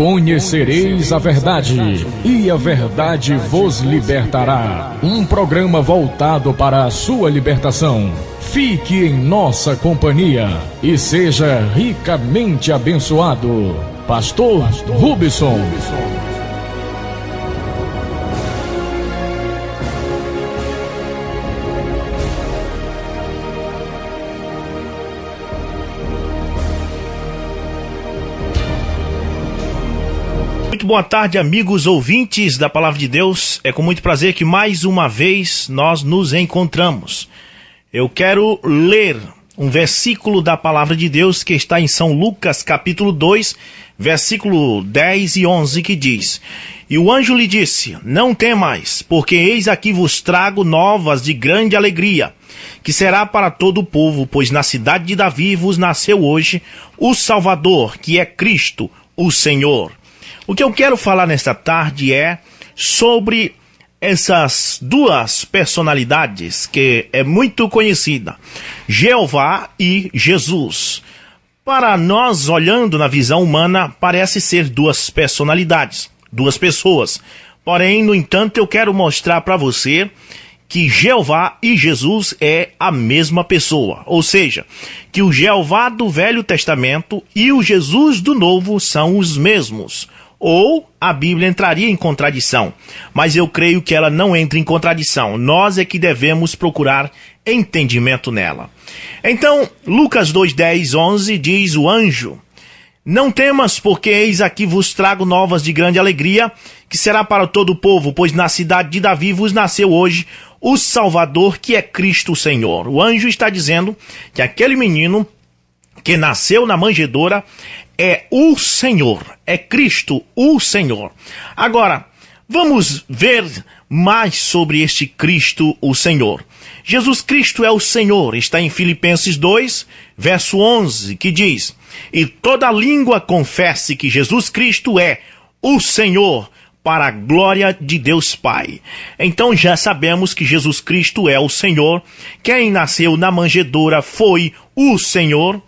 Conhecereis a verdade, e a verdade vos libertará. Um programa voltado para a sua libertação. Fique em nossa companhia e seja ricamente abençoado. Pastor Rubson. Muito boa tarde, amigos ouvintes da Palavra de Deus. É com muito prazer que mais uma vez nós nos encontramos. Eu quero ler um versículo da Palavra de Deus que está em São Lucas, capítulo 2, versículo 10 e 11, que diz: E o anjo lhe disse: Não temais, porque eis aqui vos trago novas de grande alegria, que será para todo o povo, pois na cidade de Davi vos nasceu hoje o Salvador, que é Cristo, o Senhor. O que eu quero falar nesta tarde é sobre essas duas personalidades que é muito conhecida, Jeová e Jesus. Para nós, olhando na visão humana, parece ser duas personalidades, duas pessoas. Porém, no entanto, eu quero mostrar para você que Jeová e Jesus é a mesma pessoa. Ou seja, que o Jeová do Velho Testamento e o Jesus do Novo são os mesmos. Ou a Bíblia entraria em contradição, mas eu creio que ela não entra em contradição. Nós é que devemos procurar entendimento nela. Então, Lucas 2, 10, 11 diz o anjo: Não temas, porque eis aqui vos trago novas de grande alegria, que será para todo o povo, pois na cidade de Davi vos nasceu hoje o Salvador, que é Cristo o Senhor. O anjo está dizendo que aquele menino que nasceu na manjedoura é o Senhor, é Cristo o Senhor. Agora, vamos ver mais sobre este Cristo o Senhor. Jesus Cristo é o Senhor, está em Filipenses 2, verso 11, que diz: E toda língua confesse que Jesus Cristo é o Senhor, para a glória de Deus Pai. Então já sabemos que Jesus Cristo é o Senhor. Quem nasceu na manjedoura foi o Senhor.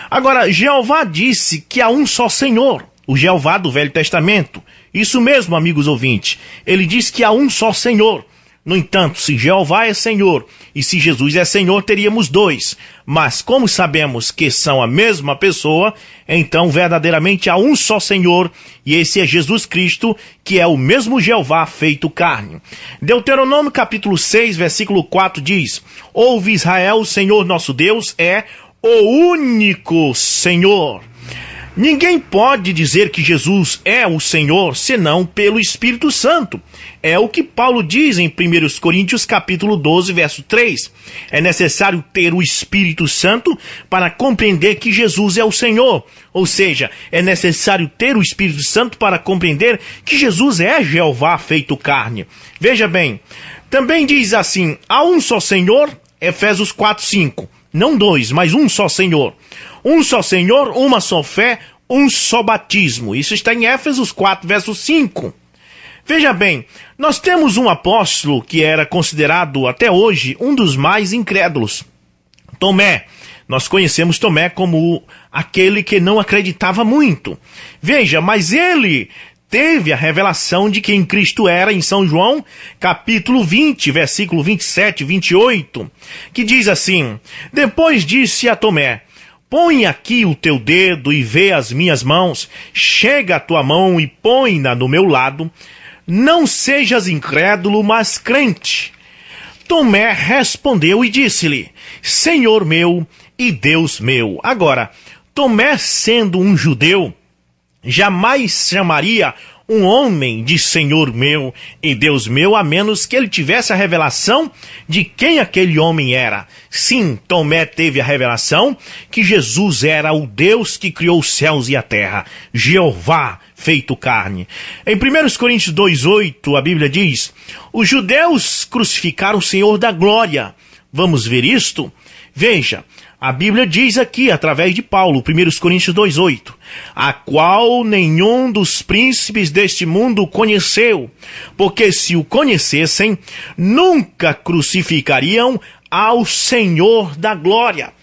Agora, Jeová disse que há um só Senhor, o Jeová do Velho Testamento. Isso mesmo, amigos ouvintes. Ele diz que há um só Senhor. No entanto, se Jeová é Senhor e se Jesus é Senhor, teríamos dois. Mas como sabemos que são a mesma pessoa, então verdadeiramente há um só Senhor, e esse é Jesus Cristo, que é o mesmo Jeová feito carne. Deuteronômio capítulo 6, versículo 4 diz: Ouve Israel, o Senhor nosso Deus é o único Senhor. Ninguém pode dizer que Jesus é o Senhor senão pelo Espírito Santo. É o que Paulo diz em 1 Coríntios capítulo 12, verso 3. É necessário ter o Espírito Santo para compreender que Jesus é o Senhor. Ou seja, é necessário ter o Espírito Santo para compreender que Jesus é Jeová feito carne. Veja bem, também diz assim: há um só Senhor, Efésios 4, 5. Não dois, mas um só Senhor. Um só Senhor, uma só fé, um só batismo. Isso está em Éfesos 4, verso 5. Veja bem, nós temos um apóstolo que era considerado até hoje um dos mais incrédulos, Tomé. Nós conhecemos Tomé como aquele que não acreditava muito. Veja, mas ele teve a revelação de quem Cristo era em São João, capítulo 20, versículo 27 e 28, que diz assim: Depois disse a Tomé: Põe aqui o teu dedo e vê as minhas mãos, chega a tua mão e põe-na no meu lado, não sejas incrédulo, mas crente. Tomé respondeu e disse-lhe: Senhor meu e Deus meu. Agora, Tomé, sendo um judeu, jamais chamaria um homem de Senhor meu e Deus meu, a menos que ele tivesse a revelação de quem aquele homem era. Sim, Tomé teve a revelação que Jesus era o Deus que criou os céus e a terra, Jeová feito carne. Em 1 Coríntios 2,8, a Bíblia diz: Os judeus crucificaram o Senhor da glória. Vamos ver isto? Veja, a Bíblia diz aqui, através de Paulo, 1 Coríntios 2,8, a qual nenhum dos príncipes deste mundo conheceu, porque se o conhecessem, nunca crucificariam ao Senhor da glória.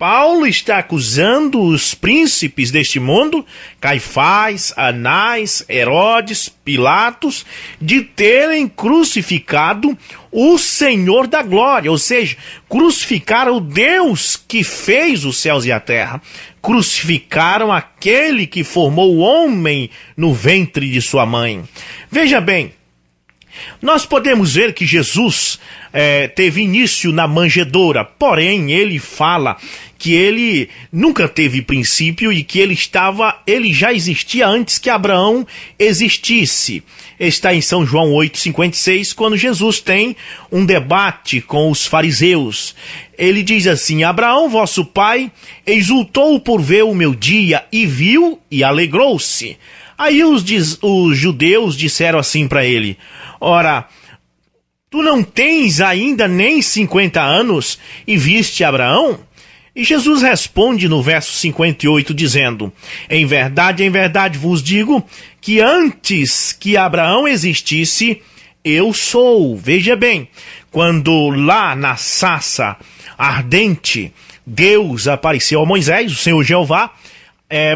Paulo está acusando os príncipes deste mundo, Caifás, Anás, Herodes, Pilatos, de terem crucificado o Senhor da glória, ou seja, crucificaram o Deus que fez os céus e a terra, crucificaram aquele que formou o homem no ventre de sua mãe. Veja bem, nós podemos ver que Jesus teve início na manjedoura, porém ele fala que ele nunca teve princípio e que ele já existia antes que Abraão existisse. Está em São João 8,56, quando Jesus tem um debate com os fariseus. Ele diz assim: Abraão, vosso pai, exultou por ver o meu dia, e viu e alegrou-se. Aí os judeus disseram assim para ele: ora, tu não tens ainda nem 50 anos e viste Abraão? E Jesus responde no verso 58 dizendo: em verdade vos digo que antes que Abraão existisse, eu sou. Veja bem, quando lá na sarça ardente Deus apareceu a Moisés, o Senhor Jeová,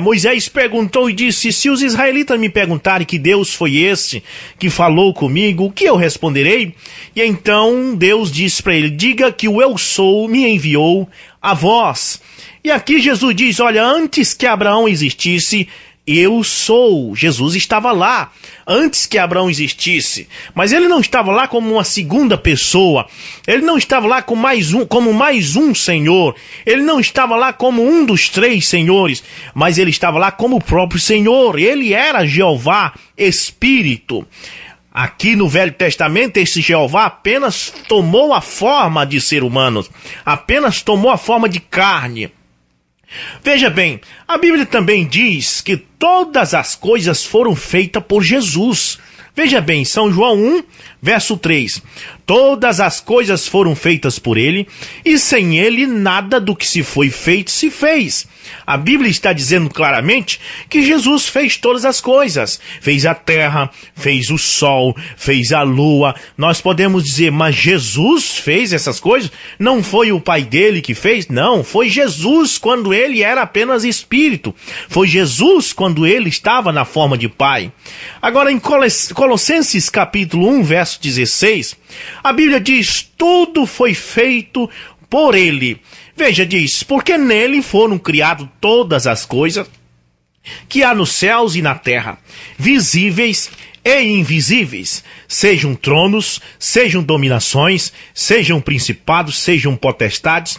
Moisés perguntou e disse: se os israelitas me perguntarem que Deus foi esse que falou comigo, o que eu responderei? E então Deus disse para ele: diga que o eu sou me enviou a vós. E aqui Jesus diz: olha, antes que Abraão existisse, eu sou. Jesus estava lá antes que Abraão existisse, mas ele não estava lá como uma segunda pessoa, ele não estava lá como mais um Senhor, ele não estava lá como um dos três senhores, mas ele estava lá como o próprio Senhor. Ele era Jeová Espírito. Aqui no Velho Testamento, esse Jeová apenas tomou a forma de ser humano, apenas tomou a forma de carne. Veja bem, a Bíblia também diz que todas as coisas foram feitas por Jesus. Veja bem, São João 1, verso 3. Todas as coisas foram feitas por ele, e sem ele nada do que se foi feito se fez. A Bíblia está dizendo claramente que Jesus fez todas as coisas. Fez a terra, fez o sol, fez a lua. Nós podemos dizer, mas Jesus fez essas coisas? Não foi o pai dele que fez? Não, foi Jesus quando ele era apenas espírito. Foi Jesus quando ele estava na forma de pai. Agora em Colossenses capítulo 1, verso 16, a Bíblia diz: tudo foi feito por ele. Veja, diz: porque nele foram criadas todas as coisas que há nos céus e na terra, visíveis e invisíveis, sejam tronos, sejam dominações, sejam principados, sejam potestades.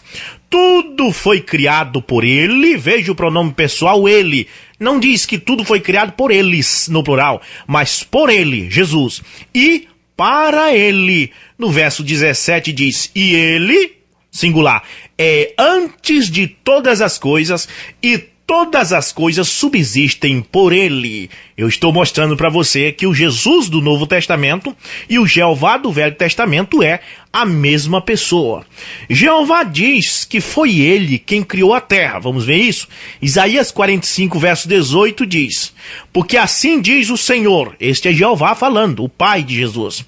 Tudo foi criado por ele. Veja o pronome pessoal, ele. Não diz que tudo foi criado por eles, no plural, mas por ele, Jesus. E para ele. No verso 17 diz: e ele, singular, é antes de todas as coisas, e todas as coisas subsistem por ele. Eu estou mostrando para você que o Jesus do Novo Testamento e o Jeová do Velho Testamento é a mesma pessoa. Jeová diz que foi ele quem criou a terra. Vamos ver isso? Isaías 45, verso 18 diz: porque assim diz o Senhor, este é Jeová falando, o Pai de Jesus,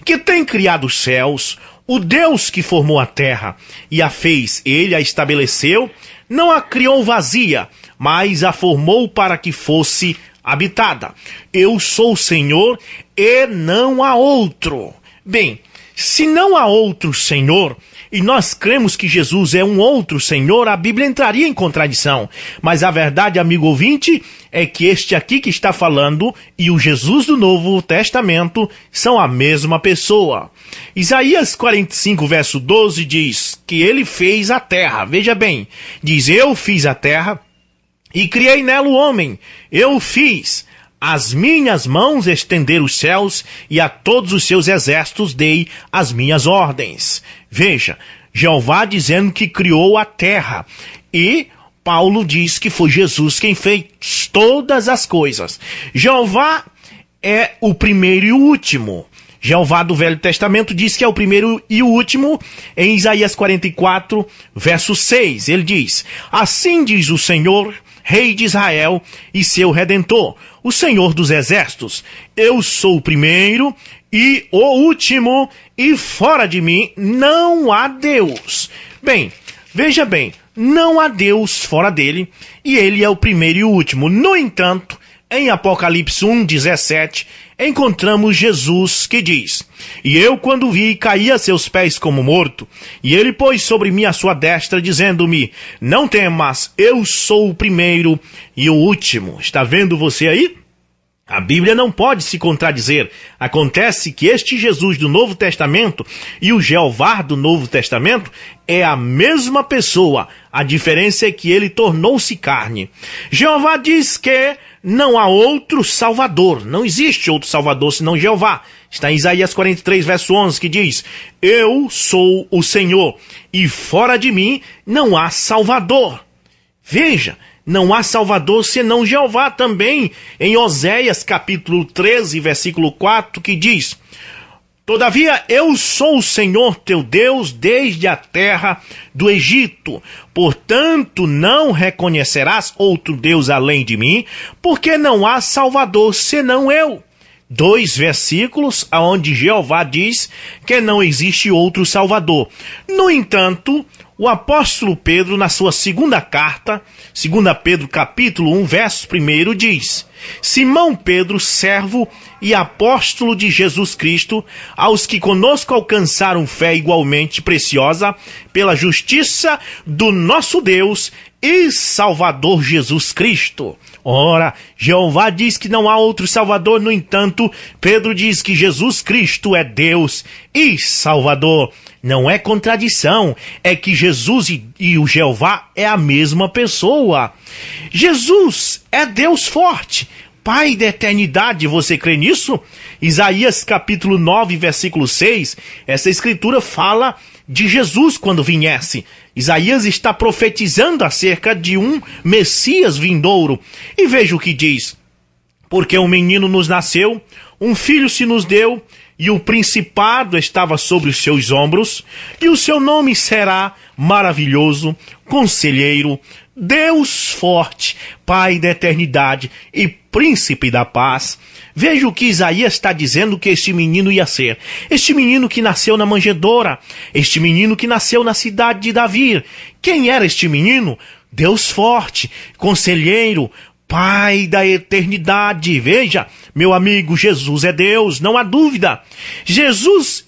que tem criado os céus, o Deus que formou a terra e a fez, ele a estabeleceu, não a criou vazia, mas a formou para que fosse habitada. Eu sou o Senhor e não há outro. Bem, se não há outro Senhor, e nós cremos que Jesus é um outro Senhor, a Bíblia entraria em contradição. Mas a verdade, amigo ouvinte, é que este aqui que está falando e o Jesus do Novo Testamento são a mesma pessoa. Isaías 45, verso 12 diz que ele fez a terra. Veja bem, diz: eu fiz a terra e criei nela o homem. Eu fiz. As minhas mãos estenderam os céus, e a todos os seus exércitos dei as minhas ordens. Veja, Jeová dizendo que criou a terra. E Paulo diz que foi Jesus quem fez todas as coisas. Jeová é o primeiro e o último. Jeová do Velho Testamento diz que é o primeiro e o último. Em Isaías 44, verso 6, ele diz: assim diz o Senhor, Rei de Israel e seu Redentor, o Senhor dos Exércitos: eu sou o primeiro e o último, e fora de mim não há Deus. Bem, veja bem, não há Deus fora dele, e ele é o primeiro e o último. No entanto, em Apocalipse 1:17, encontramos Jesus que diz: E eu, quando vi, caí a seus pés como morto, e ele pôs sobre mim a sua destra, dizendo-me: Não temas, eu sou o primeiro e o último. Está vendo você aí? A Bíblia não pode se contradizer. Acontece que este Jesus do Novo Testamento e o Jeová do Novo Testamento é a mesma pessoa. A diferença é que ele tornou-se carne. Jeová diz que não há outro Salvador. Não existe outro Salvador senão Jeová. Está em Isaías 43, verso 11, que diz: Eu sou o Senhor, e fora de mim não há Salvador. Veja, não há Salvador senão Jeová. Também em Oséias capítulo 13, versículo 4, que diz: Todavia eu sou o Senhor teu Deus desde a terra do Egito. Portanto não reconhecerás outro Deus além de mim, porque não há Salvador senão eu. 2 versículos onde Jeová diz que não existe outro Salvador. No entanto, o apóstolo Pedro, na sua segunda carta, 2 Pedro capítulo 1, verso 1, diz: Simão Pedro, servo e apóstolo de Jesus Cristo, aos que conosco alcançaram fé igualmente preciosa, pela justiça do nosso Deus e Salvador Jesus Cristo. Ora, Jeová diz que não há outro Salvador, no entanto, Pedro diz que Jesus Cristo é Deus e Salvador. Não é contradição, é que Jesus e o Jeová é a mesma pessoa. Jesus é Deus forte, Pai da eternidade, você crê nisso? Isaías capítulo 9, versículo 6, essa escritura fala de Jesus quando viesse. Isaías está profetizando acerca de um Messias vindouro. E veja o que diz: Porque um menino nos nasceu, um filho se nos deu, e o principado estava sobre os seus ombros, e o seu nome será Maravilhoso, Conselheiro, Deus Forte, Pai da Eternidade e Príncipe da Paz. Veja o que Isaías está dizendo que este menino ia ser. Este menino que nasceu na manjedoura. Este menino que nasceu na cidade de Davi. Quem era este menino? Deus Forte, Conselheiro, Pai da Eternidade. Veja, meu amigo, Jesus é Deus, não há dúvida. Jesus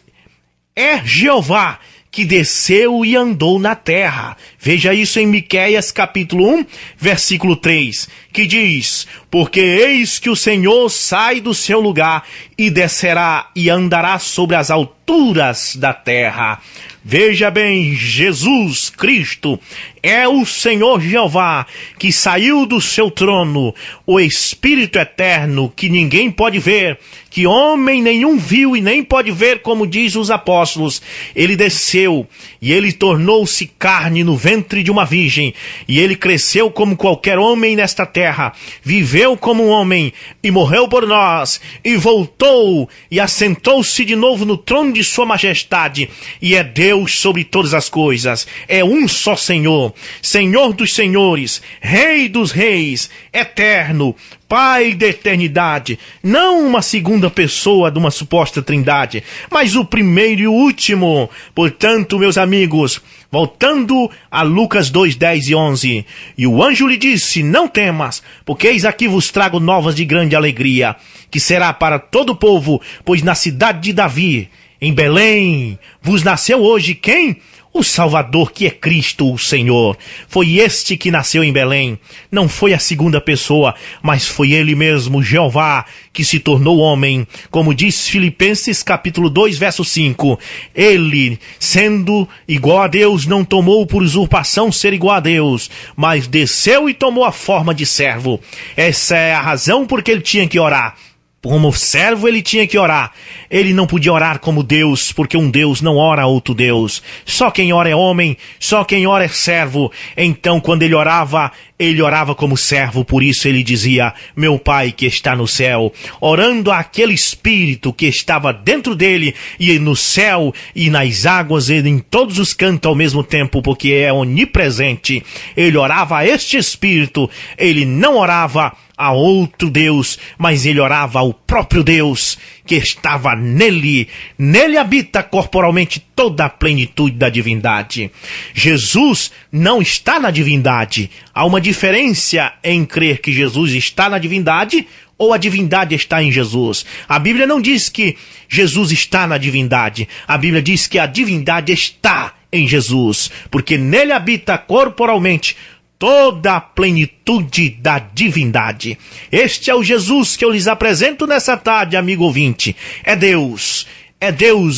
é Jeová, que desceu e andou na terra. Veja isso em Miqueias capítulo 1, versículo 3, que diz: Porque eis que o Senhor sai do seu lugar e descerá e andará sobre as alturas da terra. Veja bem, Jesus Cristo é o Senhor Jeová, que saiu do seu trono, o Espírito eterno, que ninguém pode ver, que homem nenhum viu e nem pode ver, como diz os apóstolos. Ele desceu e ele tornou-se carne no ventre de uma virgem, e ele cresceu como qualquer homem nesta terra, viveu como um homem e morreu por nós, e voltou e assentou-se de novo no trono de sua majestade, e é Deus sobre todas as coisas. É um só Senhor, Senhor dos senhores, Rei dos reis, eterno, Pai da eternidade, não uma segunda pessoa de uma suposta trindade, mas o primeiro e o último. Portanto, meus amigos, voltando a Lucas 2, 10 e 11, e o anjo lhe disse: Não temas, porque eis aqui vos trago novas de grande alegria, que será para todo o povo, pois na cidade de Davi, em Belém, vos nasceu hoje quem? O Salvador, que é Cristo, o Senhor. Foi este que nasceu em Belém. Não foi a segunda pessoa, mas foi ele mesmo, Jeová, que se tornou homem. Como diz Filipenses capítulo 2, verso 5. Ele, sendo igual a Deus, não tomou por usurpação ser igual a Deus, mas desceu e tomou a forma de servo. Essa é a razão porque ele tinha que orar. Como servo ele tinha que orar. Ele não podia orar como Deus, porque um Deus não ora a outro Deus. Só quem ora é homem, só quem ora é servo. Então quando ele orava como servo. Por isso ele dizia: Meu Pai que está no céu, orando àquele Espírito que estava dentro dele, e no céu e nas águas e em todos os cantos ao mesmo tempo, porque é onipresente. Ele orava a este Espírito, ele não orava a outro Deus, mas ele orava ao próprio Deus que estava nele. Nele habita corporalmente toda a plenitude da divindade. Jesus não está na divindade. Há uma diferença em crer que Jesus está na divindade ou a divindade está em Jesus. A Bíblia não diz que Jesus está na divindade. A Bíblia diz que a divindade está em Jesus, porque nele habita corporalmente toda a plenitude da divindade. Este é o Jesus que eu lhes apresento nessa tarde, amigo ouvinte. É Deus,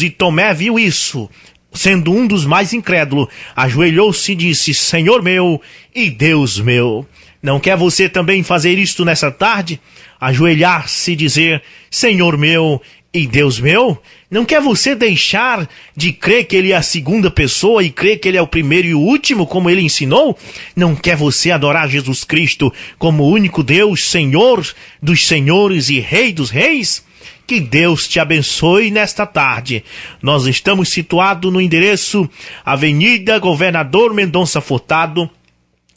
e Tomé viu isso. Sendo um dos mais incrédulos, ajoelhou-se e disse: Senhor meu e Deus meu. Não quer você também fazer isto nessa tarde? Ajoelhar-se e dizer: Senhor meu e Deus meu? Não quer você deixar de crer que ele é a segunda pessoa e crer que ele é o primeiro e o último, como ele ensinou? Não quer você adorar Jesus Cristo como o único Deus, Senhor dos senhores e Rei dos reis? Que Deus te abençoe nesta tarde. Nós estamos situados no endereço Avenida Governador Mendonça Furtado,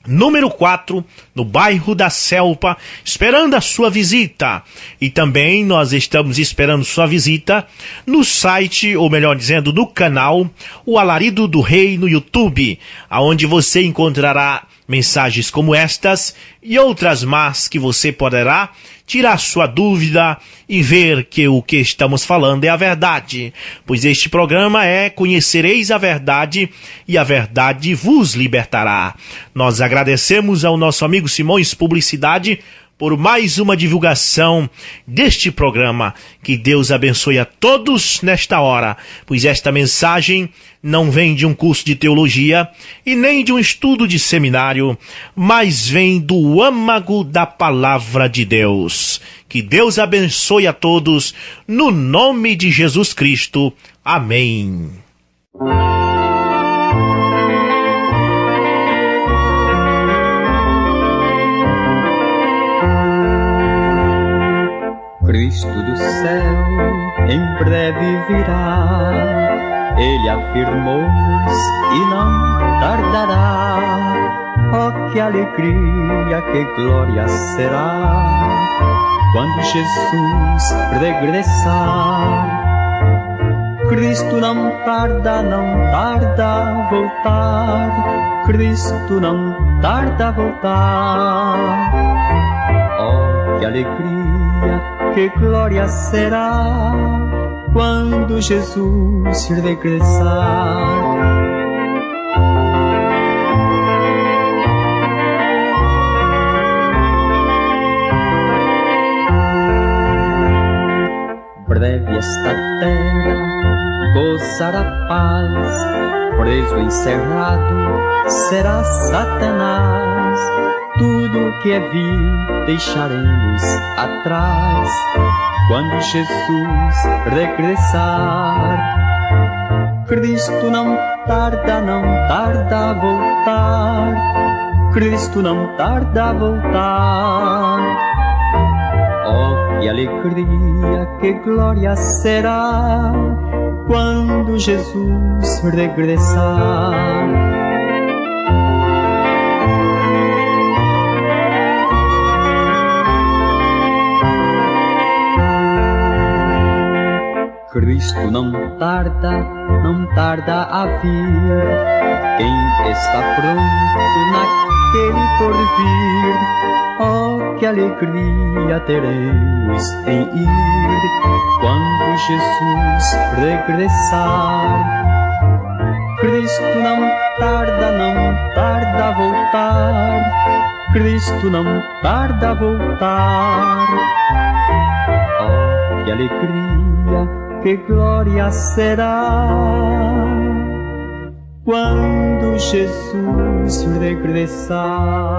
número 4, no bairro da Selpa, esperando a sua visita. E também nós estamos esperando sua visita no site, ou melhor dizendo, no canal O Alarido do Rei no YouTube, aonde você encontrará mensagens como estas e outras mais que você poderá tirar sua dúvida e ver que o que estamos falando é a verdade. Pois este programa é Conhecereis a Verdade e a Verdade vos libertará. Nós agradecemos ao nosso amigo Simões Publicidade por mais uma divulgação deste programa. Que Deus abençoe a todos nesta hora, pois esta mensagem não vem de um curso de teologia e nem de um estudo de seminário, mas vem do âmago da palavra de Deus. Que Deus abençoe a todos, no nome de Jesus Cristo. Amém. Cristo do céu em breve virá, Ele afirmou-nos e não tardará. Oh, que alegria, que glória será quando Jesus regressar. Cristo não tarda a voltar, Cristo não tarda a voltar. Oh, que alegria, que glória será quando Jesus regressar. Breve esta terra gozará paz, preso encerrado será Satanás. Tudo que é vil deixaremos atrás quando Jesus regressar. Cristo não tarda a voltar, Cristo não tarda a voltar. Oh, que alegria, que glória será quando Jesus regressar. Cristo não tarda a vir. Quem está pronto naquele porvir? Oh, que alegria teremos em ir quando Jesus regressar. Cristo não tarda a voltar, Cristo não tarda a voltar. Oh, que alegria, que glória será quando Jesus regressar.